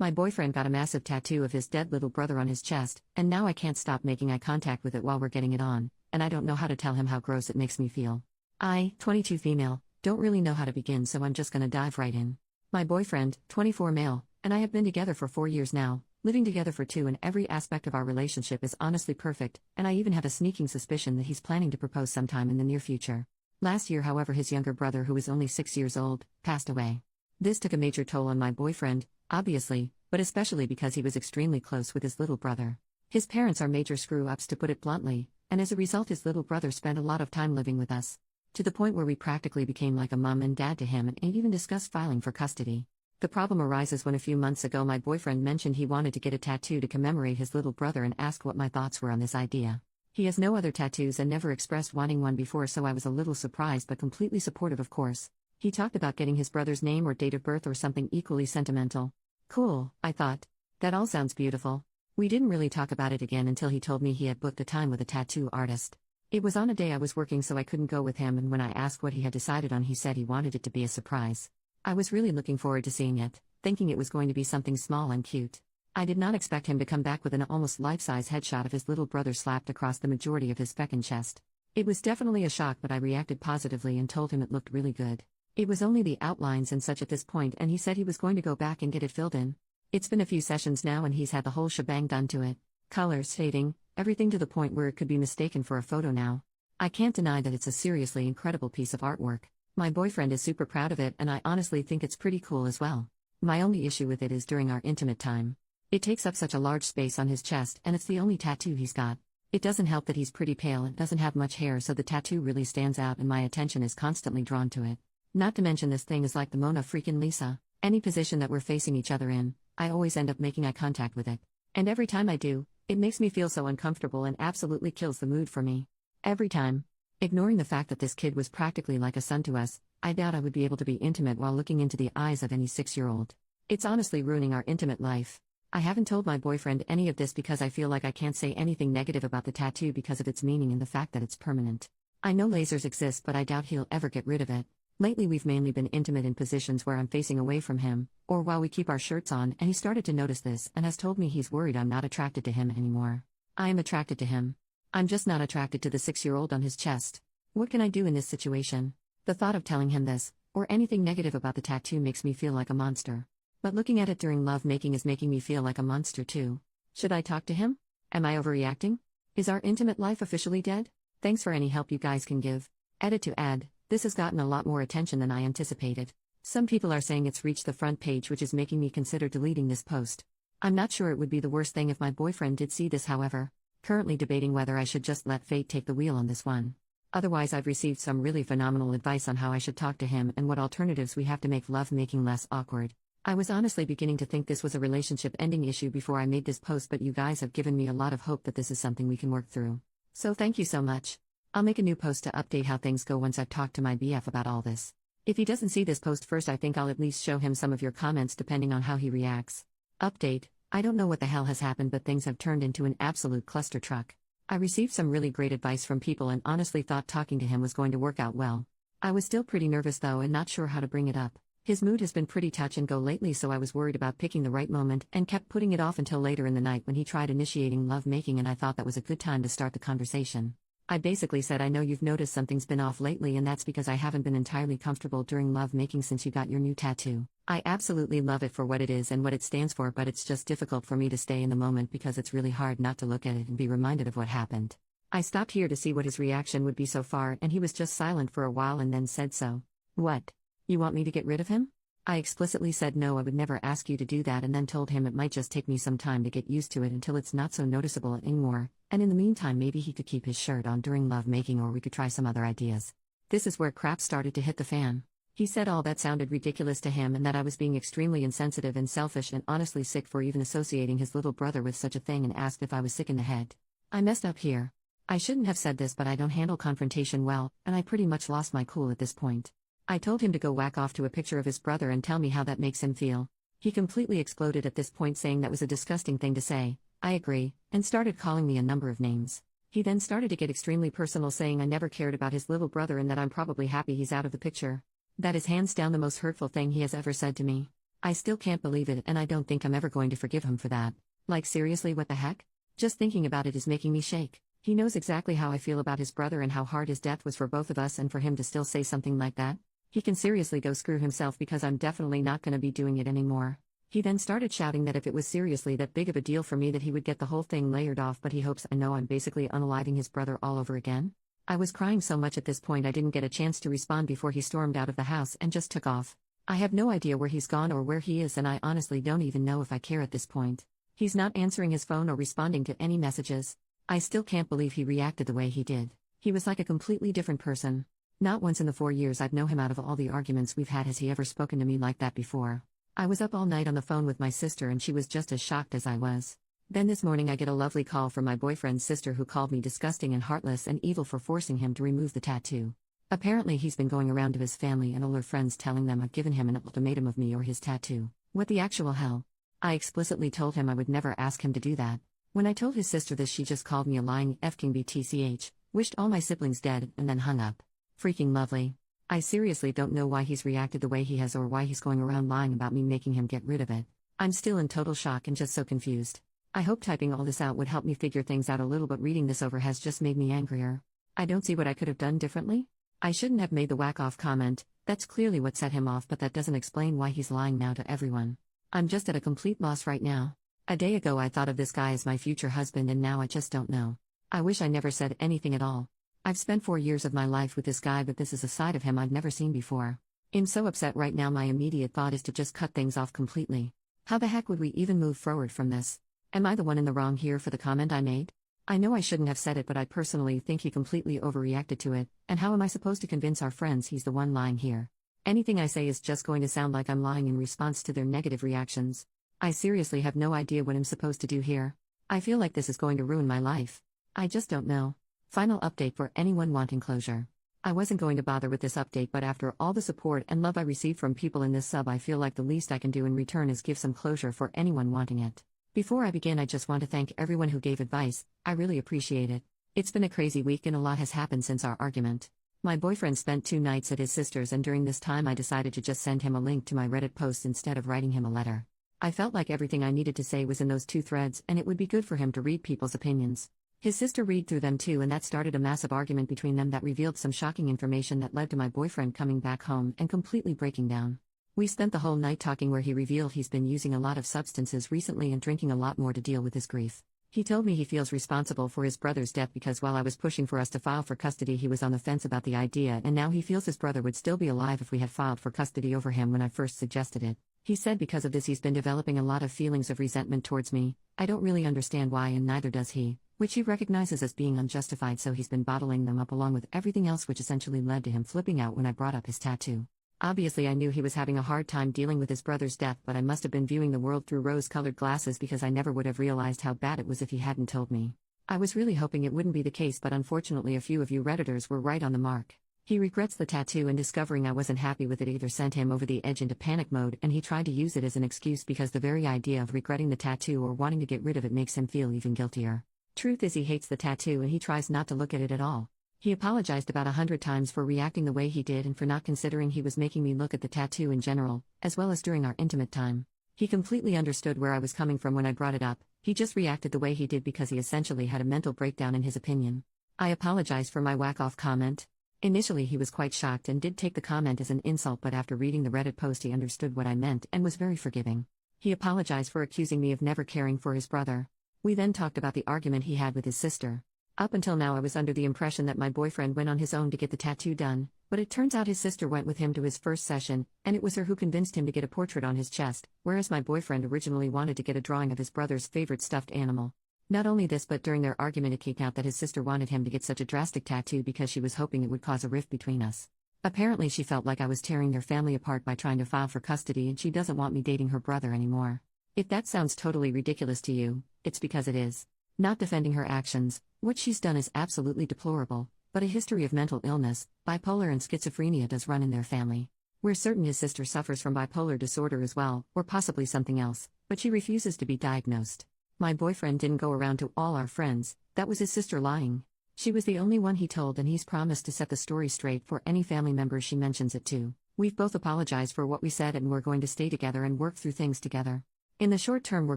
My boyfriend got a massive tattoo of his dead little brother on his chest, and now I can't stop making eye contact with it while we're getting it on, and I don't know how to tell him how gross it makes me feel. I, 22 female, don't really know how to begin, so I'm just gonna dive right in. My boyfriend, 24 male, and I have been together for 4 years now, living together for 2, and every aspect of our relationship is honestly perfect, and I even have a sneaking suspicion that he's planning to propose sometime in the near future. Last year, however, his younger brother, who is only 6 years old, passed away. This took a major toll on my boyfriend, obviously, but especially because he was extremely close with his little brother. His parents are major screw-ups, to put it bluntly, and as a result his little brother spent a lot of time living with us, to the point where we practically became like a mom and dad to him and even discussed filing for custody. The problem arises when a few months ago my boyfriend mentioned he wanted to get a tattoo to commemorate his little brother and asked what my thoughts were on this idea. He has no other tattoos and never expressed wanting one before, so I was a little surprised but completely supportive, of course. He talked about getting his brother's name or date of birth or something equally sentimental. Cool, I thought. That all sounds beautiful. We didn't really talk about it again until he told me he had booked a time with a tattoo artist. It was on a day I was working, so I couldn't go with him, and when I asked what he had decided on, he said he wanted it to be a surprise. I was really looking forward to seeing it, thinking it was going to be something small and cute. I did not expect him to come back with an almost life-size headshot of his little brother slapped across the majority of his back and chest. It was definitely a shock, but I reacted positively and told him it looked really good. It was only the outlines and such at this point, and he said he was going to go back and get it filled in. It's been a few sessions now and he's had the whole shebang done to it. Colors, fading, everything, to the point where it could be mistaken for a photo now. I can't deny that it's a seriously incredible piece of artwork. My boyfriend is super proud of it, and I honestly think it's pretty cool as well. My only issue with it is during our intimate time. It takes up such a large space on his chest, and it's the only tattoo he's got. It doesn't help that he's pretty pale and doesn't have much hair, so the tattoo really stands out and my attention is constantly drawn to it. Not to mention this thing is like the Mona freaking Lisa. Any position that we're facing each other in, I always end up making eye contact with it. And every time I do, it makes me feel so uncomfortable and absolutely kills the mood for me. Every time. Ignoring the fact that this kid was practically like a son to us, I doubt I would be able to be intimate while looking into the eyes of any 6-year-old. It's honestly ruining our intimate life. I haven't told my boyfriend any of this because I feel like I can't say anything negative about the tattoo because of its meaning and the fact that it's permanent. I know lasers exist, but I doubt he'll ever get rid of it. Lately we've mainly been intimate in positions where I'm facing away from him, or while we keep our shirts on, and he started to notice this and has told me he's worried I'm not attracted to him anymore. I am attracted to him. I'm just not attracted to the 6-year-old on his chest. What can I do in this situation? The thought of telling him this, or anything negative about the tattoo, makes me feel like a monster. But looking at it during love making is making me feel like a monster too. Should I talk to him? Am I overreacting? Is our intimate life officially dead? Thanks for any help you guys can give. Edit to add. This has gotten a lot more attention than I anticipated. Some people are saying it's reached the front page, which is making me consider deleting this post. I'm not sure it would be the worst thing if my boyfriend did see this, however. Currently debating whether I should just let fate take the wheel on this one. Otherwise, I've received some really phenomenal advice on how I should talk to him and what alternatives we have to make love making less awkward. I was honestly beginning to think this was a relationship ending issue before I made this post, but you guys have given me a lot of hope that this is something we can work through. So thank you so much. I'll make a new post to update how things go once I've talked to my BF about all this. If he doesn't see this post first, I think I'll at least show him some of your comments depending on how he reacts. Update: I don't know what the hell has happened, but things have turned into an absolute cluster truck. I received some really great advice from people and honestly thought talking to him was going to work out well. I was still pretty nervous though and not sure how to bring it up. His mood has been pretty touch and go lately, so I was worried about picking the right moment and kept putting it off until later in the night when he tried initiating love making, and I thought that was a good time to start the conversation. I basically said, I know you've noticed something's been off lately, and that's because I haven't been entirely comfortable during love making since you got your new tattoo. I absolutely love it for what it is and what it stands for, but it's just difficult for me to stay in the moment because it's really hard not to look at it and be reminded of what happened. I stopped here to see what his reaction would be so far, and he was just silent for a while and then said, so, what? You want me to get rid of him? I explicitly said no, I would never ask you to do that, and then told him it might just take me some time to get used to it until it's not so noticeable anymore, and in the meantime maybe he could keep his shirt on during love making, or we could try some other ideas. This is where crap started to hit the fan. He said all that sounded ridiculous to him and that I was being extremely insensitive and selfish and honestly sick for even associating his little brother with such a thing, and asked if I was sick in the head. I messed up here. I shouldn't have said this, but I don't handle confrontation well, and I pretty much lost my cool at this point. I told him to go whack off to a picture of his brother and tell me how that makes him feel. He completely exploded at this point, saying that was a disgusting thing to say. I agree, and started calling me a number of names. He then started to get extremely personal, saying I never cared about his little brother and that I'm probably happy he's out of the picture. That is hands down the most hurtful thing he has ever said to me. I still can't believe it, and I don't think I'm ever going to forgive him for that. Like, seriously, what the heck? Just thinking about it is making me shake. He knows exactly how I feel about his brother and how hard his death was for both of us, and for him to still say something like that? He can seriously go screw himself, because I'm definitely not gonna be doing it anymore. He then started shouting that if it was seriously that big of a deal for me, that he would get the whole thing layered off, but he hopes I know I'm basically unaliving his brother all over again. I was crying so much at this point I didn't get a chance to respond before he stormed out of the house and just took off. I have no idea where he's gone or where he is, and I honestly don't even know if I care at this point. He's not answering his phone or responding to any messages. I still can't believe he reacted the way he did. He was like a completely different person. Not once in the 4 years I've known him, out of all the arguments we've had, has he ever spoken to me like that before. I was up all night on the phone with my sister, and she was just as shocked as I was. Then this morning I get a lovely call from my boyfriend's sister, who called me disgusting and heartless and evil for forcing him to remove the tattoo. Apparently he's been going around to his family and older friends telling them I've given him an ultimatum of me or his tattoo. What the actual hell? I explicitly told him I would never ask him to do that. When I told his sister this, she just called me a lying f-king btch, wished all my siblings dead, and then hung up. Freaking lovely. I seriously don't know why he's reacted the way he has, or why he's going around lying about me making him get rid of it. I'm still in total shock and just so confused. I hope typing all this out would help me figure things out a little, but reading this over has just made me angrier. I don't see what I could have done differently. I shouldn't have made the whack-off comment. That's clearly what set him off, but that doesn't explain why he's lying now to everyone. I'm just at a complete loss right now. A day ago I thought of this guy as my future husband, and now I just don't know. I wish I never said anything at all. I've spent 4 years of my life with this guy, but this is a side of him I've never seen before. I'm so upset right now, my immediate thought is to just cut things off completely. How the heck would we even move forward from this? Am I the one in the wrong here for the comment I made? I know I shouldn't have said it, but I personally think he completely overreacted to it, and how am I supposed to convince our friends he's the one lying here? Anything I say is just going to sound like I'm lying in response to their negative reactions. I seriously have no idea what I'm supposed to do here. I feel like this is going to ruin my life. I just don't know. Final update for anyone wanting closure. I wasn't going to bother with this update, but after all the support and love I received from people in this sub, I feel like the least I can do in return is give some closure for anyone wanting it. Before I begin, I just want to thank everyone who gave advice. I really appreciate it. It's been a crazy week and a lot has happened since our argument. My boyfriend spent 2 nights at his sister's, and during this time I decided to just send him a link to my Reddit post instead of writing him a letter. I felt like everything I needed to say was in those 2 threads, and it would be good for him to read people's opinions. His sister read through them too, and that started a massive argument between them that revealed some shocking information that led to my boyfriend coming back home and completely breaking down. We spent the whole night talking, where he revealed he's been using a lot of substances recently and drinking a lot more to deal with his grief. He told me he feels responsible for his brother's death because while I was pushing for us to file for custody, he was on the fence about the idea, and now he feels his brother would still be alive if we had filed for custody over him when I first suggested it. He said because of this he's been developing a lot of feelings of resentment towards me. I don't really understand why, and neither does he, which he recognizes as being unjustified, so he's been bottling them up along with everything else, which essentially led to him flipping out when I brought up his tattoo. Obviously I knew he was having a hard time dealing with his brother's death, but I must have been viewing the world through rose-colored glasses, because I never would have realized how bad it was if he hadn't told me. I was really hoping it wouldn't be the case, but unfortunately a few of you Redditors were right on the mark. He regrets the tattoo, and discovering I wasn't happy with it either sent him over the edge into panic mode, and he tried to use it as an excuse because the very idea of regretting the tattoo or wanting to get rid of it makes him feel even guiltier. Truth is, he hates the tattoo and he tries not to look at it at all. He apologized about 100 times for reacting the way he did and for not considering he was making me look at the tattoo in general, as well as during our intimate time. He completely understood where I was coming from when I brought it up. He just reacted the way he did because he essentially had a mental breakdown in his opinion. I apologized for my whack-off comment. Initially he was quite shocked and did take the comment as an insult, but after reading the Reddit post he understood what I meant and was very forgiving. He apologized for accusing me of never caring for his brother. We then talked about the argument he had with his sister. Up until now I was under the impression that my boyfriend went on his own to get the tattoo done, but it turns out his sister went with him to his first session, and it was her who convinced him to get a portrait on his chest, whereas my boyfriend originally wanted to get a drawing of his brother's favorite stuffed animal. Not only this, but during their argument it came out that his sister wanted him to get such a drastic tattoo because she was hoping it would cause a rift between us. Apparently she felt like I was tearing their family apart by trying to file for custody, and she doesn't want me dating her brother anymore. If that sounds totally ridiculous to you, it's because it is. Not defending her actions, what she's done is absolutely deplorable, but a history of mental illness, bipolar and schizophrenia does run in their family. We're certain his sister suffers from bipolar disorder as well, or possibly something else, but she refuses to be diagnosed. My boyfriend didn't go around to all our friends, that was his sister lying. She was the only one he told, and he's promised to set the story straight for any family members she mentions it to. We've both apologized for what we said and we're going to stay together and work through things together. In the short term, we're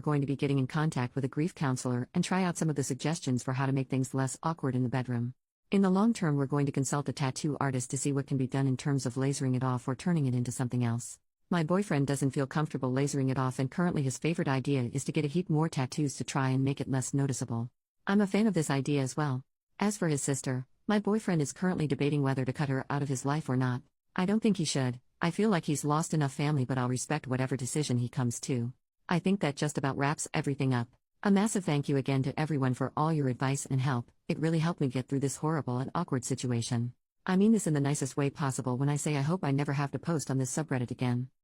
going to be getting in contact with a grief counselor and try out some of the suggestions for how to make things less awkward in the bedroom. In the long term, we're going to consult a tattoo artist to see what can be done in terms of lasering it off or turning it into something else. My boyfriend doesn't feel comfortable lasering it off, and currently his favorite idea is to get a heap more tattoos to try and make it less noticeable. I'm a fan of this idea as well. As for his sister, my boyfriend is currently debating whether to cut her out of his life or not. I don't think he should. I feel like he's lost enough family, but I'll respect whatever decision he comes to. I think that just about wraps everything up. A massive thank you again to everyone for all your advice and help. It really helped me get through this horrible and awkward situation. I mean this in the nicest way possible when I say I hope I never have to post on this subreddit again.